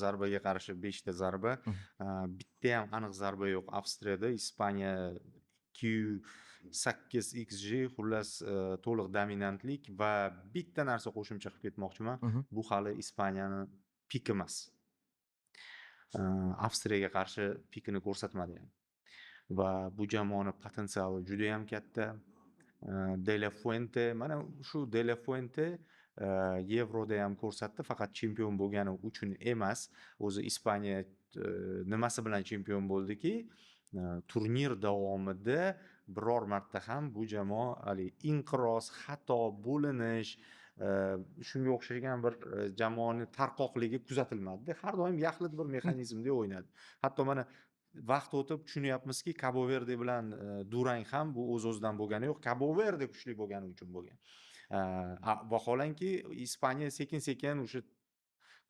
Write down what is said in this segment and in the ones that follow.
zarbaga qarshi 5 ta zarba. Bitta ham aniq zarba yo'q Avstriyada. Ispaniya 2.8 XG, xullas to'liq dominantlik va bitta narsa qo'shimcha qilib ketmoqchiman. Bu hali Ispaniyani piki emas. Avstriyaga qarshi pikini ko'rsatmadi ham. Va bu jamoaning potensiali juda ham katta. De La Fuente, mana shu De La Fuente Yevroda ham ko'rsatdi, faqat chempion bo'lgani uchun emas. O'zi Ispaniya nimasi bilan chempion bo'ldiki, turnir davomida biror marta ham bu jamoa hali inqiroz, xato, bo'linish, shunga o'xshagan bir jamoaning tarqoqligi kuzatilmadi. Har doim yaxlit bir mexanizmda o'ynadi. Hatto mana vaqt o'tib tushunyapmizki, Cabo Verde bilan durang ham bu o'z-o'zidan bo'lgani yo'q, Cabo Verde kuchli bo'lgani uchun bo'lgan. Vaholanki Ispaniya sekin-sekin o'sha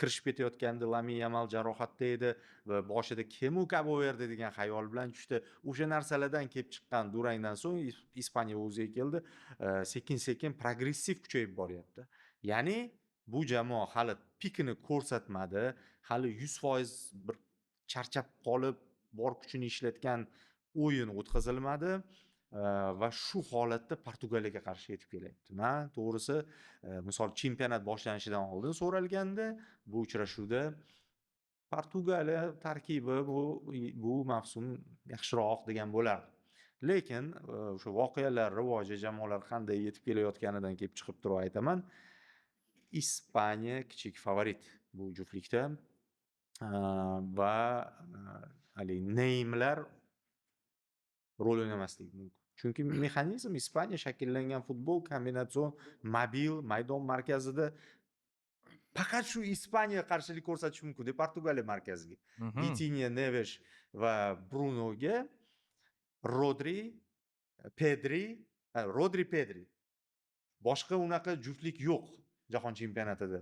kirishib ketayotganda Lamine Yamal jarohatda edi va boshida kim u Cabo Verde degan xayol bilan tushdi. O'sha narsalardan kelib chiqqan durangdan so'ng Ispaniya o'ziga keldi. Sekin-sekin progressiv kuchayib boryapti. Ya'ni bu jamoa hali pikini ko'rsatmadi, hali 100% bir charchab qolib bor kuchini ishlatgan o'yin o'tkazilmadi va shu holatda Portugaliyaga qarshi yetib kelyapti. Men to'g'risi, misol chempionat boshlanishidan oldin so'ralganda, bu uchrashuvda Portugaliya tarkibi bu mavsum yaxshiroq degan bo'lardi. Lekin o'sha voqealar rivoji, jamoalar qanday yetib kelayotganidan kelib chiqib turib aytaman, Ispaniya kichik favorit bu juftlikda. Va hali Neymarlar rol o'ynamasligi mumkin. Chunki mexanizm Ispaniya shakllangan futbol kombinatsion, mobil, maydon markazida faqat shu Ispaniya qarshilik ko'rsatishi mumkin deb Portugaliya markaziga. Vitinha, Neves va Brunoga Rodri, Pedri. Boshqa unaqa juftlik yo'q jahon chempionatida.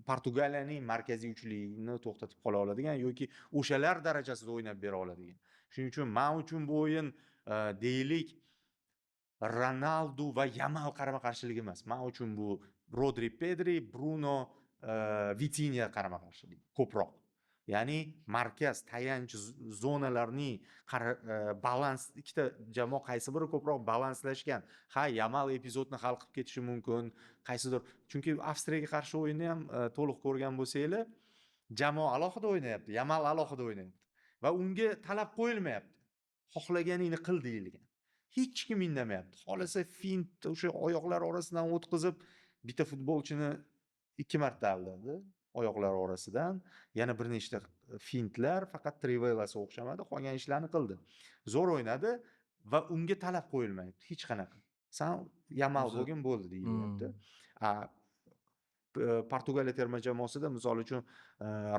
Portugaliyaning markaziy uchligini to'xtatib qola oladigan yoki o'shalar darajasida o'ynab bera oladigan. Shuning uchun men uchun bu o'yin deylik Ronaldo va Yamal qarama-qarshiligi emas. Men uchun bu Rodri, Pedri, Bruno, Vitinha qarama-qarshiligi ko'proq. Ya'ni markaz, tayanch zonalarning balans, ikkita jamoa qaysi biri ko'proq balanslashgan. Yamal epizodni hal qilib ketishi mumkin, qaysidir. Chunki Avstriyaga qarshi o'yinni ham to'liq ko'rgan bo'lsanglar, jamoa alohida o'ynayapti, Yamal alohida o'ynayapti va unga talab qo'yilmayapti. Xohlaganingni qil deyilgan. Hech kim indamayapti. Xolasa fint o'sha oyoqlar orasidan o'tkazib, bitta futbolchini 2 marta aldadi oyoqlar orasidan. Yana bir nechta fintlar, faqat Trivelasi o'xshamadi, qolgan ishlarni qildi. Zo'r o'ynadi va unga talab qo'yilmayapti hech qanaqa. Sen Yamal bo'lgin bo'ldi deyilyapti. Portugaliya terma jamoasida misol uchun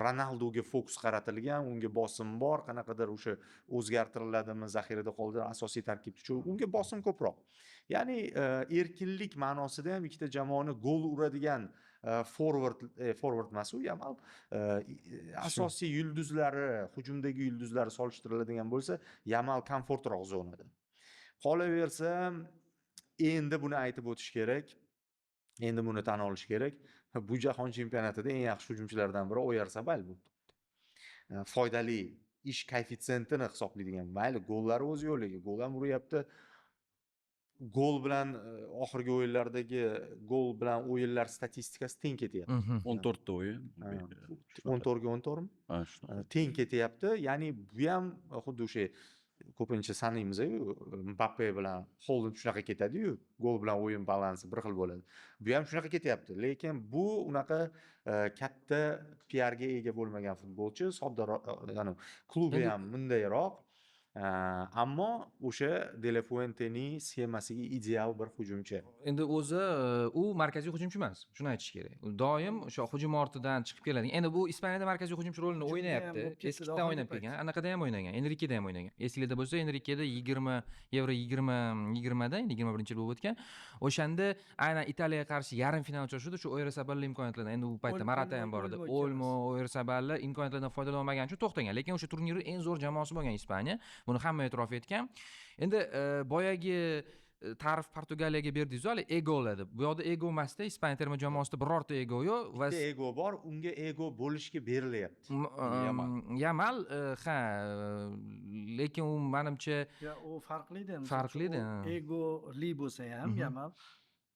Ronaldoga fokus qaratilgan, unga bosim bor, qanaqadir o'sha o'zgartiriladimi, zaxirada qoldi, asosiy tarkibda unga bosim ko'proq. Ya'ni erkinlik ma'nosida ham ikkita jamoani gol uradigan forward emas u Yamal, asosiy yulduzlari, hujumdagi yulduzlari solishtiriladigan bo'lsa, Yamal komfortroq zonada. Qolaversa, endi buni aytib o'tish kerak. Endi buni tan olish kerak. Bu jahon chempionatida eng yaxshi hujumchilardan biri Oyarzabal bo'ldi. Foydali ish koeffitsiyentini hisoblaydigan, mayli gollari o'z yo'liga, gol ham uryapti. Gol bilan oxirgi o'yinlardagi gol bilan o'yinlar statistikasi teng ketyapti. 14 ta o'yin. 14 ga 14 mi? Teng ketyapti. Ya'ni bu ham xuddi o'sha ko'pincha sanaymiz-ku, Mbappe bilan Holland shunaqa ketadi-yu, gol bilan o'yin balansi bir xil bo'ladi. Bu ham shunaqa ketyapti, lekin bu unaqa katta PRga ega bo'lmagan futbolchi, soddaroq, ya'ni klubi ham bundayroq. Ammo o'sha De La Fuentening sxemasiga ideal bir hujumchi. Endi o'zi u markaziy hujumchi emas, shuni aytish kerak. U doim o'sha hujum ortidan chiqib keladi. Endi bu Ispaniyada markaziy hujumchi rolini o'ynayapti. Eskidan o'ynab kelgan, anaqada ham o'ynagan, Enriqueda ham o'ynagan. Esingizda bo'lsa, Enriqueda 20 da, 21-yil bo'lib o'tgan. O'shanda aynan Italiyaga qarshi yarim final uchrashuvida shu Oyarzabal imkoniyatlardan, endi u paytda Morata ham bor edi. Olmo, Oyarzabal imkoniyatlardan foydalanmagan uchun to'xtagan. Lekin o'sha turnirning eng zo'r jamoasi bo'lgan Ispaniya. Buni hamma e'tirof etgan. Endi boyagi ta'rif Portugaliyaga berdingiz-ku, hali egolar deb. Bu yoqda ego emasda, Ispaniya terma jamoasida birorta ego yo'q va Bitta ego bor, unga ego bo'lishga berilyapti. Yamal. Yamal, ha, lekin u menimcha Ya u farqli-da. Farqli-da, ha. Egoli bo'lsa ham Yamal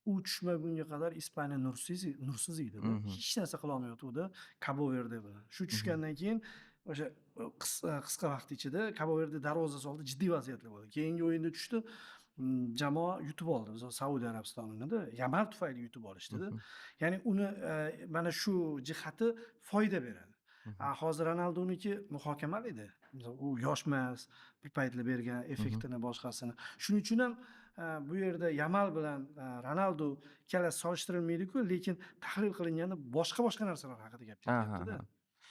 u tushmagunga qadar Ispaniya nursiz edi. Hech narsa qila olmayotgandi Cabo Verde bilan. Shu tushgandan keyin o'sha qisqa vaqt ichida Cabo Verde darvoza soldi, jiddiy vaziyatlar bo'ldi. Keyingi o'yinda tushdi, jamoa yutib oldi. Biz Saudiya Arabistonida Yamal tufayli yutib olishdi-da. Ya'ni uni mana shu jihati foyda beradi. Hozir Ronaldoniki muhokamali edi. U yosh emas, bir paytlar bergan effektini boshqasini. Shuning uchun ham bu yerda Yamal bilan Ronaldo ikkalasi solishtirilmaydi-ku, lekin tahlil qilinganda boshqa narsalar haqida gap ketyapti-da.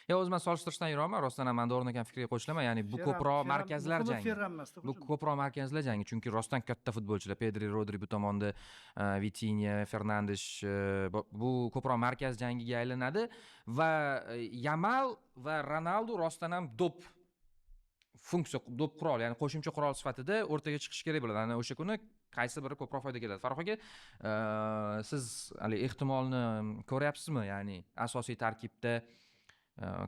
Ya o'zi men solishtirishdan yiroqman, rostdan ham men o'rnagan ekan fikrga qo'shilaman. Ya'ni bu ko'proq markazlar jangi. Bu ko'proq markazlar jangi, chunki rostdan katta futbolchilar, Pedri, Rodri bu tomonda, Vitinha, Fernandes, bu ko'proq markaz jangiga aylanadi va Yamal va Ronaldo rostdan ham funksiya, qurol, ya'ni qo'shimcha qurol sifatida o'rtaga chiqish kerak bo'ladi. Ana o'sha kuni qaysi biri ko'proq foyda keladi? Farruh aka, siz hali ehtimolni ko'ryapsizmi? Ya'ni asosiy tarkibda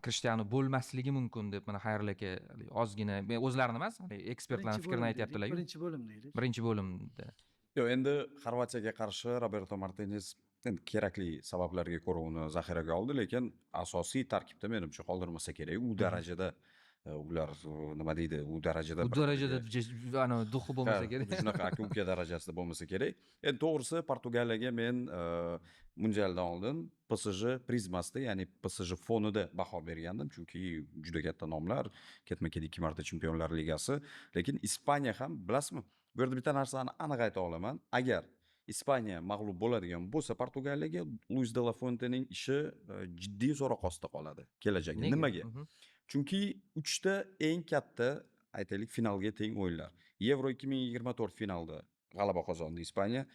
Cristiano bo'lmasligi mumkin deb mana Xayrul aka ozgina o'zlarini emas, ekspertlarning fikrini aytayaptilar-ku. Birinchi bo'limda. Yo'q, endi Xorvatiyaga qarshi Roberto Martinez endi kerakli sabablarga ko'ra uni zaxiraga oldi, lekin asosiy tarkibda menimcha qoldirmasa kerak. U darajada ular nima deydi, u darajada ana duxi bo'lmasa kerak. Shunaqa aka-uka darajasida bo'lmasa kerak. Endi to'g'risi Portugaliyaga men mundialdan oldin PSG prizmasida, ya'ni PSG fonida baho bergandim, chunki juda katta nomlar, ketma-ket 2 marta Chempionlar Ligasi, lekin Ispaniya ham bilasizmi? Bu yerda bitta narsani aniq ayta olaman. Agar Ispaniya mag'lub bo'ladigan bo'lsa Portugaliyaga, Luis de la Fuentening ishi jiddiy so'roq ostida qoladi kelajagida. Nimaga? Chunki 3 ta eng katta, aytaylik, finalga teng o'yinlar. Euro 2024 finalda g'alaba qozondi Ispaniya.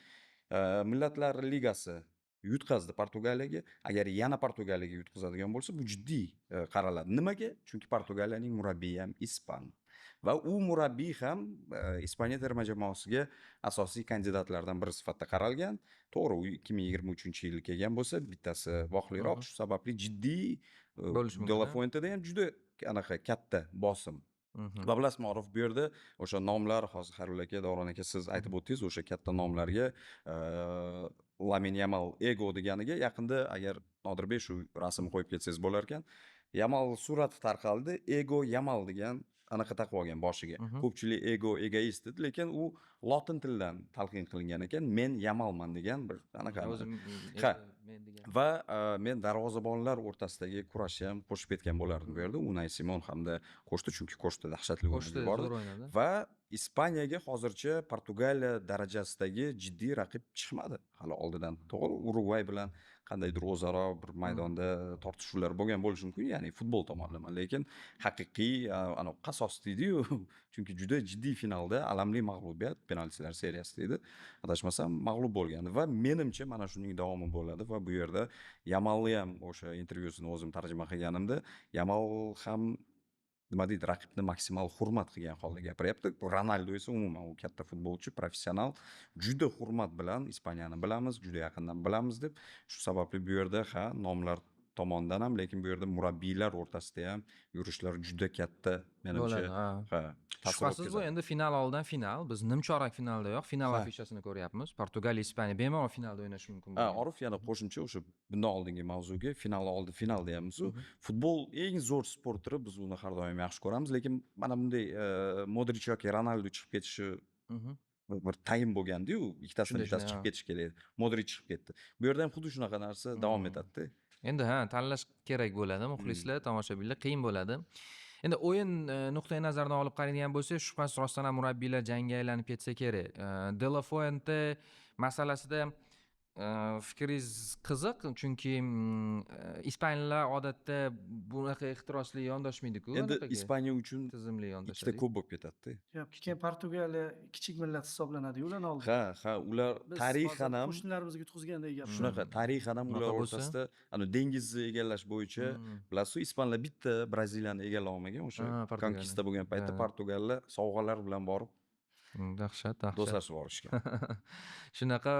Millatlar Ligasi yutqazdi Portugaliyaga. Agar yana Portugaliyaga yutqazadigan bo'lsa, bu jiddiy qaraladi. Nimaga? Chunki Portugaliyaning murabbiyi ham ispan. Va u murabbiy ham Ispaniya terma jamoasiga asosiy kandidatlardan biri sifatida qaralgan. To'g'ri, u 2023-yil kelgan bo'lsa, bittasi voqliroq, shu sababli jiddiy De La Fuenteda ham juda anaqa katta bosim. Va bilasizmi, Orif, bu yerda o'sha nomlar, hozir Xayrul aka, Davron aka siz aytib o'tdingiz, o'sha katta nomlarga Lamine Yamal ego deganiga yaqinda agar Nodirbek shu rasmni qo'yib ketsangiz bo'lar ekan, Yamal surati tarqaldi, ego Yamal degan anaqa taqib olgan boshiga. Ko'pchilik ego egoist dedi, lekin u lotin tilidan talqin qilingan ekan, men Yamalman degan bir anaqa. Va men darvozabonlar o'rtasidagi kurashni ham qo'shib ketgan bo'lardim bu yerda. Unai Simon hamda Koshta, chunki Koshta dahshatli o'yin bordi. Va Ispaniyaga hozircha Portugaliya darajasidagi jiddiy raqib chiqmadi hali oldidan. To'g'ri, Urugvay bilan qandaydir o'zaro bir maydonda tortishuvlar bo'lgan bo'lishi mumkin, ya'ni futbol tomonlama, lekin haqiqiy ana qasos deydi-yu, chunki juda jiddiy finalda alamli mag'lubiyat, penaltilar seriyasida edi. Adashmasam mag'lub bo'lgan va menimcha mana shuning davomi bo'ladi va bu yerda Yamalni ham o'sha intervyusini o'zim tarjima qilganimda, Yamal ham nima deydi, raqibni maksimal hurmat qilgan holda gapiryapti. Ronaldo esa umuman u katta futbolchi, professional, juda hurmat bilan Ispaniyani bilamiz, juda yaqindan bilamiz deb. Shu sababli bu yerda nomlar tomonidan ham, lekin bu yerda murabbiylar o'rtasida ham yurishlar juda katta, menimcha. Shubhasiz bu endi final oldidan final. Biz nimchorak finalda yo'q, final afishasini ko'ryapmiz. Portugaliya, Ispaniya bemalol finalda o'ynashi mumkin. Orif, yana qo'shimcha o'sha bundan oldingi mavzuga, final oldi final deyapmiz. Futbol eng zo'r sport turi, biz uni har doim yaxshi ko'ramiz, lekin mana bunday Modric yoki Ronaldo chiqib ketishi bir tayin bo'lganda-yu, ikkitasidan bittasi chiqib ketish kerak edi. Modric chiqib ketdi. Bu yerda ham xuddi shunaqa narsa davom etadi-da. Endi tanlash kerak bo'ladi, muxlislar, tomoshabinlar qiyin bo'ladi. Endi o'yin nuqtai nazaridan olib qaraydigan bo'lsak, shubhasiz rostdan ham murabbiylar jangga aylanib ketsa kerak. De La Fuente masalasida fikringiz qiziq, chunki Ispaniyalar odatda bunaqa ehtirosli yondashmaydi-ku. Endi Ispaniya uchun tizimli yondashadi. Ikkita ko'p bo'lib ketadi-da. Yo'q, keyin Portugaliya kichik millat hisoblanadi-yu ularni oldi. Ha, ular tarixan ham qo'shnilarimizga yutqizgandek gap. Shunaqa, tarixan ham ular o'rtasida ana dengizni egallash bo'yicha, bilasiz, ispanlar bitta Braziliyani egallay olmagan, o'sha konkista bo'lgan paytda Portugaliyalar sovg'alar bilan borib Dahshat, dahshat. do'stlashib yuborishgan. Shunaqa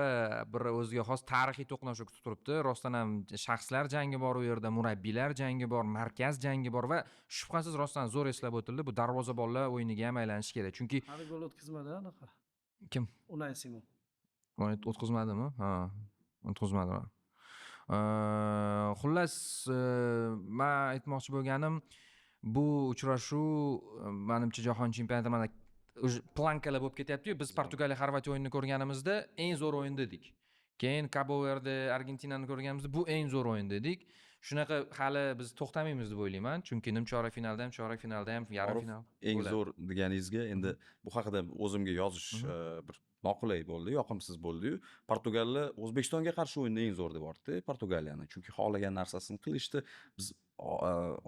bir o'ziga xos tarixiy to'qnashuv kutib turibdi. Rostdan ham shaxslar jangi bor u yerda, murabbiylar jangi bor, markaz jangi bor va shubhasiz rostdan zo'r eslab o'tildi. Bu darvozabonlar o'yiniga ham aylanishi kerak. Chunki Hali gol o'tkazmadi anaqa. kim Unai Simon. o'tkazmadimi? Ha, o'tkazmadi. Xullas, men aytmoqchi bo'lganim bu uchrashuv menimcha jahon chempionati mana plankalar bo'lib ketyapti-yu. Biz Portugaliya Xorvatiya o'yinini ko'rganimizda eng zo'r o'yin dedik. Keyin Cabo Verde Argentinani ko'rganimizda bu eng zo'r o'yin dedik. Shunaqa hali biz to'xtamaymiz deb o'ylayman, chunki nimchorak finalda ham, chorak finalda ham, yarim final. Eng bo'ladi. zo'r deganingizga endi bu haqida o'zimga yozish bir noqulay bo'ldi, yoqimsiz bo'ldi-yu. Portugallar O'zbekistonga qarshi o'yinda eng zo'r deb yubordi Portugaliyani. Chunki xohlagan narsasini qilishdi. Biz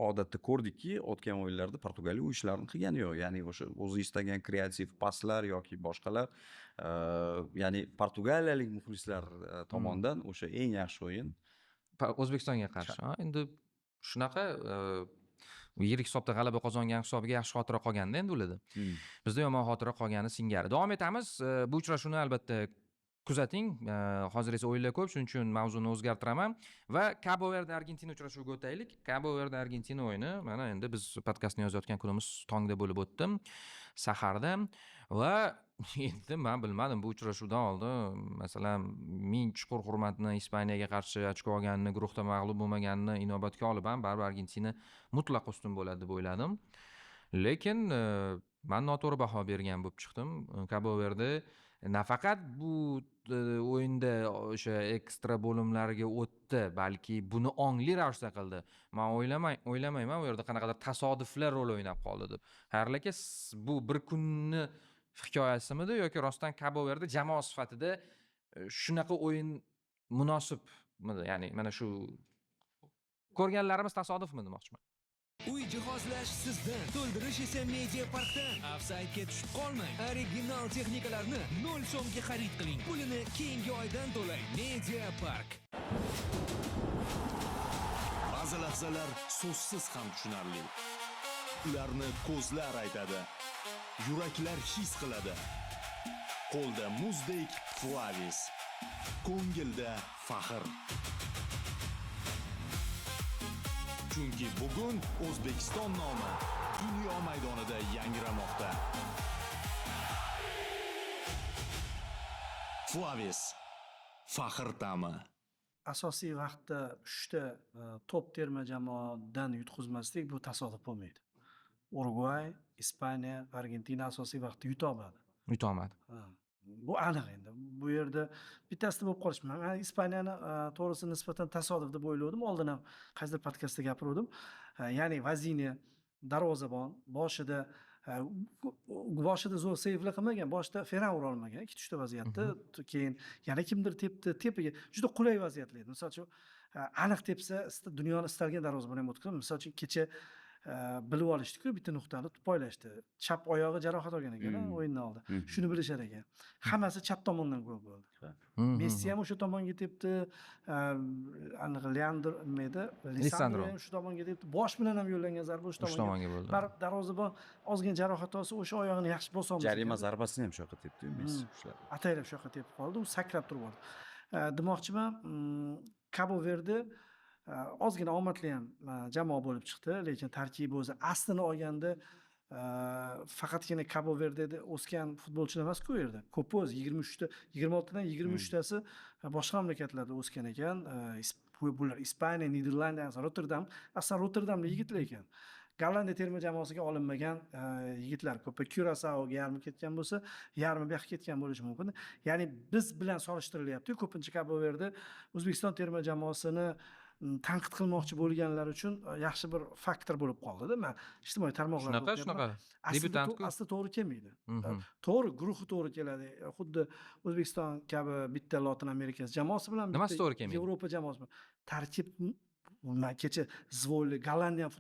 odatda ko'rdikki, o'tgan o'yinlarda Portugaliya u ishlarni qilgani yo'q. Ya'ni o'sha o'zi istagan kreativ paslar yoki boshqalar, ya'ni portugaliyalik muxlislar tomonidan o'sha eng yaxshi o'yin O'zbekistonga qarshi. Endi shunaqa yirik hisobda g'alaba qozongan hisobiga yaxshi xotira qolganda endi ularda. Bizda yomon xotira qolgani singari. Davom etamiz. Bu uchrashuvni albatta kuzating. Hozir esa o'yinlar ko'p, shuning uchun mavzuni o'zgartiraman va Cabo Verde Argentina uchrashuviga o'taylik. Cabo Verde Argentina o'yini mana endi biz podkastni yozayotgan kunimiz tongda bo'lib o'tdi, saharda va endi men bilmadim bu uchrashuvdan oldin masalan ming chuqur hurmatni Ispaniyaga qarshi ochko olganini, guruhda mag'lub bo'lmaganini inobatga olib ham baribir Argentina mutlaq ustun bo'ladi deb o'yladim. Lekin men noto'g'ri baho bergan bo'lib chiqdim. Cabo Verde nafaqat bu o'yinda o'sha ekstra bo'limlarga o'tdi, balki buni ongli ravishda qildi. Men o'ylamayman u yerda qanaqadir tasodiflar rol o'ynab qoldi deb. Xayrli aka, bu bir kunni hikoyasimidi yoki rostdan Cabo Verde jamoa sifatida shunaqa o'yin munosibmidi? Ya'ni mana shu ko'rganlarimiz tasodifmi demoqchiman. Uy jihozlash sizdan, to'ldirish esa Media Parkdan. Ofsaydga tushib qolmang. Original texnikalarni 0 so'mga xarid qiling. Pulini keyingi oydan to'lang. Media Park. Ba'zi lahzalar so'zsiz ham tushunarli. Ularni ko'zlar aytadi, yuraklar his qiladi. Qo'lda muzdek Fuavis, ko'ngilda faxr. Chunki bugun O'zbekiston nomi dunyo maydonida yangramoqda. Fuavis, faxr ta'mi. Asosiy vaqtda 3 ta top terma jamoadan yutqazmaslik bu tasodif bo'lmaydi. Urugvay, Ispaniya, Argentina asosiy vaqtda yuta olmadi. Yuta olmadi. Bu aniq endi. Bu yerda bittasida bo'lib qolish. Men Ispaniyani to'g'risi nisbatan tasodif deb o'yladim. Oldin ham qaysidir podkastda gapirdim. Ya'ni Vazini darvozabon boshida zo'r seyflar qilmagan, boshida Ferran ura olmagan, 2-3 vaziyatda, keyin yana kimdir tepdi, tepaga juda qulay vaziyatlar edi. Masalan, aniq tepsa dunyoni istalgan darvozabon ham o'tkazadi. Masalan, kecha bilib olishdi-ku, bitta nuqtani poylashdi. Chap oyog'i jarohat olgan ekan o'yindan oldin. Shuni bilishar ekan. Hammasi chap tomondan gol bo'ldi. Messi ham o'sha tomonga tepdi, aniq Leandro Lisandro ham shu tomonga tepdi. Bosh bilan ham yo'llangan zarba o'sha tomonga bo'ldi. Darvozabon ozgina jarohat olsa, o'sha oyog'ini yaxshi bosa olmasa. Jarima zarbasini ham shu yoqqa tepdi Messi ushlab. Ataylab shu yoqqa tepib qoldi, u sakrab turib oldi. Demoqchiman, Cabo Verde ozgina omadli ham jamoa bo'lib chiqdi, lekin tarkibi o'zi aslini olganda faqatgina Cabo Verdeda o'sgan futbolchilar emas-ku u yerda. Ko'p o'zi 26 dan 23 tasi boshqa mamlakatlarda o'sgan ekan. Bular Ispaniya, Niderlandiya, Rotterdam, aslan Rotterdamlik yigitlar ekan. Gollandiya terma jamoasiga olinmagan yigitlar ko'p. Curaçaoga yarmi ketgan bo'lsa, yarmi bu yoqqa ketgan bo'lishi mumkin. Ya'ni biz bilan solishtirilyapti. Ko'pincha Cabo Verde O'zbekiston terma jamoasini tanqid qilmoqchi bo'lganlar uchun yaxshi bir faktor bo'lib qoldi-da. Men ijtimoiy tarmoqlarda shunaqa debyutantku. Asli to'g'ri kelmaydi. To'g'ri, guruhi to'g'ri keladi. Xuddi O'zbekiston kabi bitta Lotin Amerikasi jamoasi bilan Nimasi to'g'ri kelmaydi? Yevropa jamoasi bilan tarkib kecha Zvoli Gollandiya